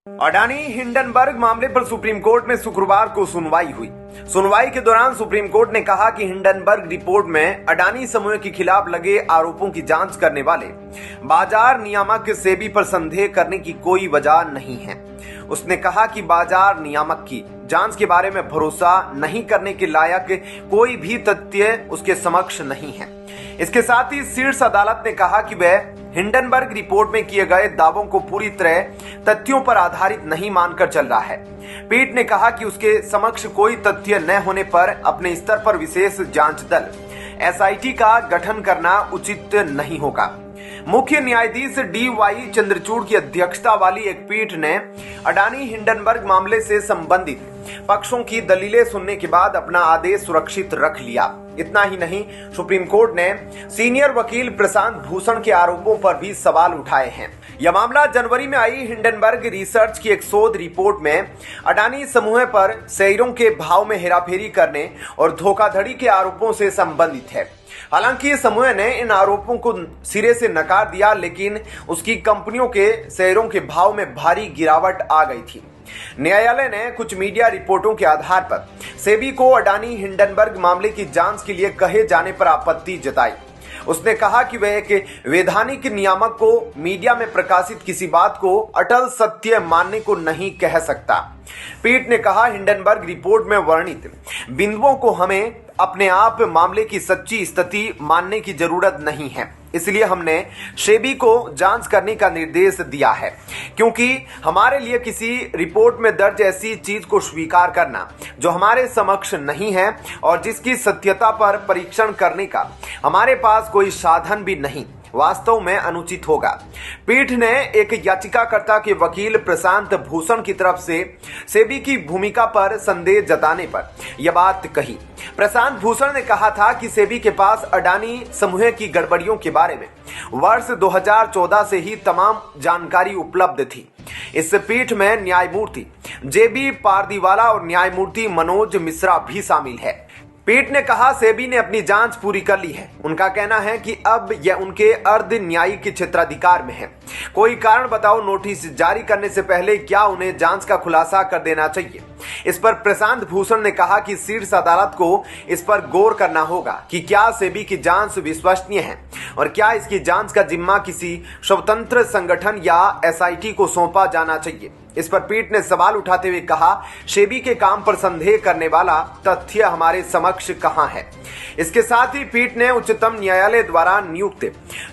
Adani Hindenburg मामले पर supreme court में शुक्रवार को सुनवाई हुई। सुनवाई के दौरान सुप्रीम कोर्ट ने कहा कि हिंडनबर्ग रिपोर्ट में अडानी समूह के खिलाफ लगे आरोपों की जांच करने वाले बाजार नियामक सेबी पर संदेह करने की कोई वजह नहीं है। उसने कहा कि बाजार नियामक की जांच के बारे में भरोसा नहीं करने के लायक कोई भी तथ्य उसके समक्ष नहीं है। इसके साथ ही शीर्ष अदालत ने कहा कि वह हिंडनबर्ग रिपोर्ट में किए गए दावों को पूरी तरह तथ्यों पर आधारित नहीं मानकर चल रहा है। पीठ ने कहा कि उसके समक्ष कोई तथ्य न होने पर अपने स्तर पर विशेष जांच दल एसआईटी का गठन करना उचित नहीं होगा। मुख्य न्यायाधीश डी.वाई. चंद्रचूड़ की अध्यक्षता वाली एक पीठ ने अडानी हिंडनबर्ग मामले से संबंधित पक्षों की दलीलें सुनने के बाद अपना आदेश सुरक्षित रख लिया। इतना ही नहीं, सुप्रीम कोर्ट ने सीनियर वकील प्रशांत भूषण के आरोपों पर भी सवाल उठाए हैं। यह मामला जनवरी में आई हिंडनबर्ग रिसर्च की एक शोध रिपोर्ट में अडानी समूह पर शेयरों के भाव में हेराफेरी करने और धोखाधड़ी के आरोपों से संबंधित है। हालांकि समूह ने इन आरोपों को सिरे से नकार दिया, लेकिन उसकी कंपनियों के शेयरों के भाव में भारी गिरावट आ गई थी। न्यायालय ने कुछ मीडिया रिपोर्टों के आधार पर सेबी को अडानी हिंडनबर्ग मामले की जांच के लिए कहे जाने पर आपत्ति जताई। उसने कहा कि वह एक वैधानिक नियामक को मीडिया में प्रकाशित किसी बात को अटल सत्य मानने को नहीं कह सकता। पीठ ने कहा, हिंडनबर्ग रिपोर्ट में वर्णित बिंदुओं को हमें अपने आप मामले की सच्ची स्थिति मानने की जरूरत नहीं है, इसलिए हमने सेबी को जांच करने का निर्देश दिया है, क्योंकि हमारे लिए किसी रिपोर्ट में दर्ज ऐसी चीज को स्वीकार करना जो हमारे समक्ष नहीं है और जिसकी सत्यता पर परीक्षण करने का हमारे पास कोई साधन भी नहीं, वास्तव में अनुचित होगा। पीठ ने एक याचिकाकर्ता के वकील प्रशांत भूषण की तरफ से सेबी की भूमिका पर संदेह जताने पर यह बात कही। प्रशांत भूषण ने कहा था कि सेबी के पास अडानी समूह की गड़बड़ियों के बारे में वर्ष 2014 से ही तमाम जानकारी उपलब्ध थी। इस पीठ में न्यायमूर्ति जे.बी. पारदीवाला और न्यायमूर्ति मनोज मिश्रा भी शामिल है। पीठ ने कहा, सेबी ने अपनी जांच पूरी कर ली है। उनका कहना है कि अब यह उनके अर्ध न्यायिक क्षेत्राधिकार में है। कोई कारण बताओ नोटिस जारी करने से पहले क्या उन्हें जांच का खुलासा कर देना चाहिए। इस पर प्रशांत भूषण ने कहा कि शीर्ष अदालत को इस पर गौर करना होगा कि क्या सेबी की जांच विश्वसनीय है और क्या इसकी जांच का जिम्मा किसी स्वतंत्र संगठन या एसआईटी को सौंपा जाना चाहिए। इस पर पीठ ने सवाल उठाते हुए कहा, सेबी के काम पर संदेह करने वाला तथ्य हमारे समक्ष कहां है। इसके साथ ही पीठ ने उच्चतम न्यायालय द्वारा नियुक्त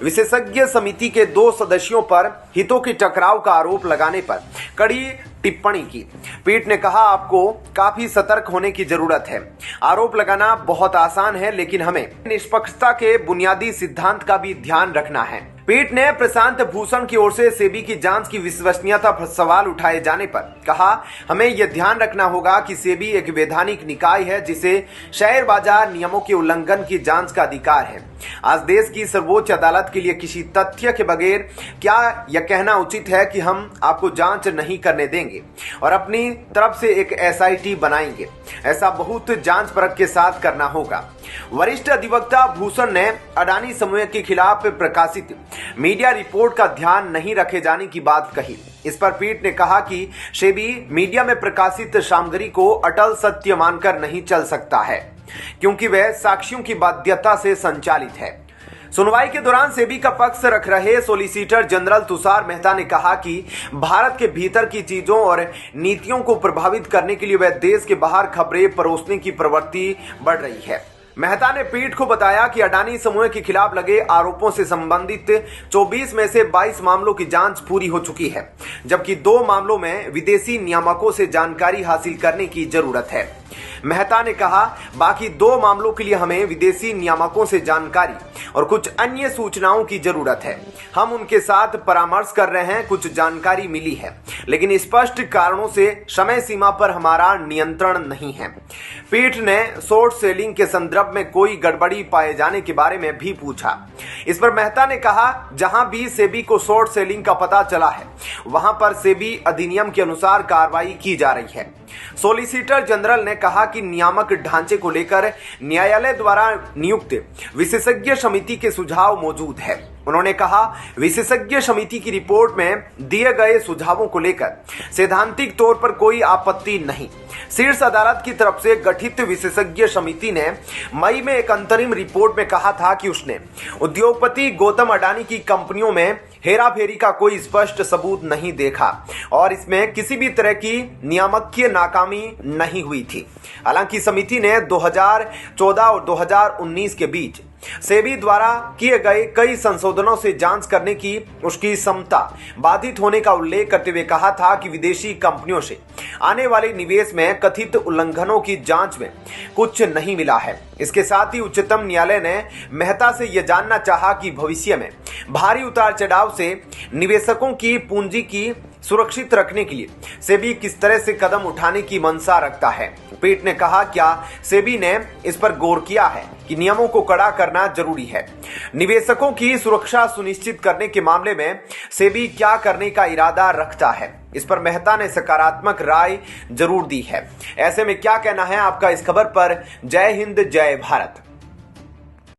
विशेषज्ञ समिति के 2 सदस्यों पर हितों के टकराव का आरोप लगाने पर कड़ी टिप्पणी की। पीठ ने कहा, आपको काफी सतर्क होने की जरूरत है। आरोप लगाना बहुत आसान है, लेकिन हमें निष्पक्षता के बुनियादी सिद्धांत का भी ध्यान रखना है। पीठ ने प्रशांत भूषण की ओर से सेबी की जांच की विश्वसनीयता पर सवाल उठाए जाने पर कहा, हमें यह ध्यान रखना होगा कि सेबी एक वैधानिक निकाय है जिसे शेयर बाजार नियमों के उल्लंघन की जांच का अधिकार है। आज देश की सर्वोच्च अदालत के लिए किसी तथ्य के बगैर क्या यह कहना उचित है कि हम आपको जांच नहीं करने देंगे और अपनी तरफ से एक एसआईटी बनाएंगे। ऐसा बहुत जांच परख के साथ करना होगा। वरिष्ठ अधिवक्ता भूषण ने अडानी समूह के खिलाफ प्रकाशित मीडिया रिपोर्ट का ध्यान नहीं रखे जाने की बात कही। इस पर पीठ ने कहा कि सेबी मीडिया में प्रकाशित सामग्री को अटल सत्य मानकर नहीं चल सकता है, क्योंकि वह साक्ष्यों की बाध्यता से संचालित है। सुनवाई के दौरान सेबी का पक्ष रख रहे सॉलिसिटर जनरल तुषार मेहता ने कहा कि भारत के भीतर की चीजों और नीतियों को प्रभावित करने के लिए वह देश के बाहर खबरें परोसने की प्रवृत्ति बढ़ रही है। मेहता ने पीठ को बताया कि अडानी समूह के खिलाफ लगे आरोपों से संबंधित 24 में से 22 मामलों की जांच पूरी हो चुकी है, जबकि 2 मामलों में विदेशी नियामकों से जानकारी हासिल करने की जरूरत है। मेहता ने कहा, बाकी 2 मामलों के लिए हमें विदेशी नियामकों से जानकारी और कुछ अन्य सूचनाओं की जरूरत है। हम उनके साथ परामर्श कर रहे हैं, कुछ जानकारी मिली है, लेकिन स्पष्ट कारणों से समय सीमा पर हमारा नियंत्रण नहीं है। पीठ ने शॉर्ट सेलिंग के संदर्भ में कोई गड़बड़ी पाए जाने के बारे में भी पूछा। इस पर मेहता ने कहा, जहां भी सेबी को शॉर्ट सेलिंग का पता चला है वहां पर सेबी अधिनियम के अनुसार कार्रवाई की जा रही है। सॉलिसिटर जनरल ने कहा कि नियामक ढांचे को लेकर न्यायालय द्वारा नियुक्त विशेषज्ञ समिति के सुझाव मौजूद है। उन्होंने कहा, विशेषज्ञ समिति की रिपोर्ट में दिए गए सुझावों को लेकर सैद्धांतिक तौर पर कोई आपत्ति नहीं। शीर्ष अदालत की तरफ से गठित विशेषज्ञ समिति ने मई में एक अंतरिम रिपोर्ट में कहा था कि उसने उद्योगपति गौतम अडानी की कंपनियों में हेराफेरी का कोई स्पष्ट सबूत नहीं देखा और इसमें किसी भी तरह की नियामकीय नाकामी नहीं हुई थी। हालांकि समिति ने 2014 और 2019 के बीच सेबी द्वारा किए गए कई संशोधनों से जांच करने की उसकी क्षमता बाधित होने का उल्लेख करते हुए कहा था कि विदेशी कंपनियों से आने वाले निवेश में कथित उल्लंघनों की जांच में कुछ नहीं मिला है। इसके साथ ही उच्चतम न्यायालय ने मेहता से यह जानना चाहा कि भविष्य में भारी उतार चढ़ाव से निवेशकों की पूंजी की सुरक्षित रखने के लिए सेबी किस तरह से कदम उठाने की मंशा रखता है। पीठ ने कहा, क्या सेबी ने इस पर गौर किया है कि नियमों को कड़ा करना जरूरी है। निवेशकों की सुरक्षा सुनिश्चित करने के मामले में सेबी क्या करने का इरादा रखता है। इस पर मेहता ने सकारात्मक राय जरूर दी है। ऐसे में क्या कहना है आपका इस खबर पर। जय हिंद, जय भारत।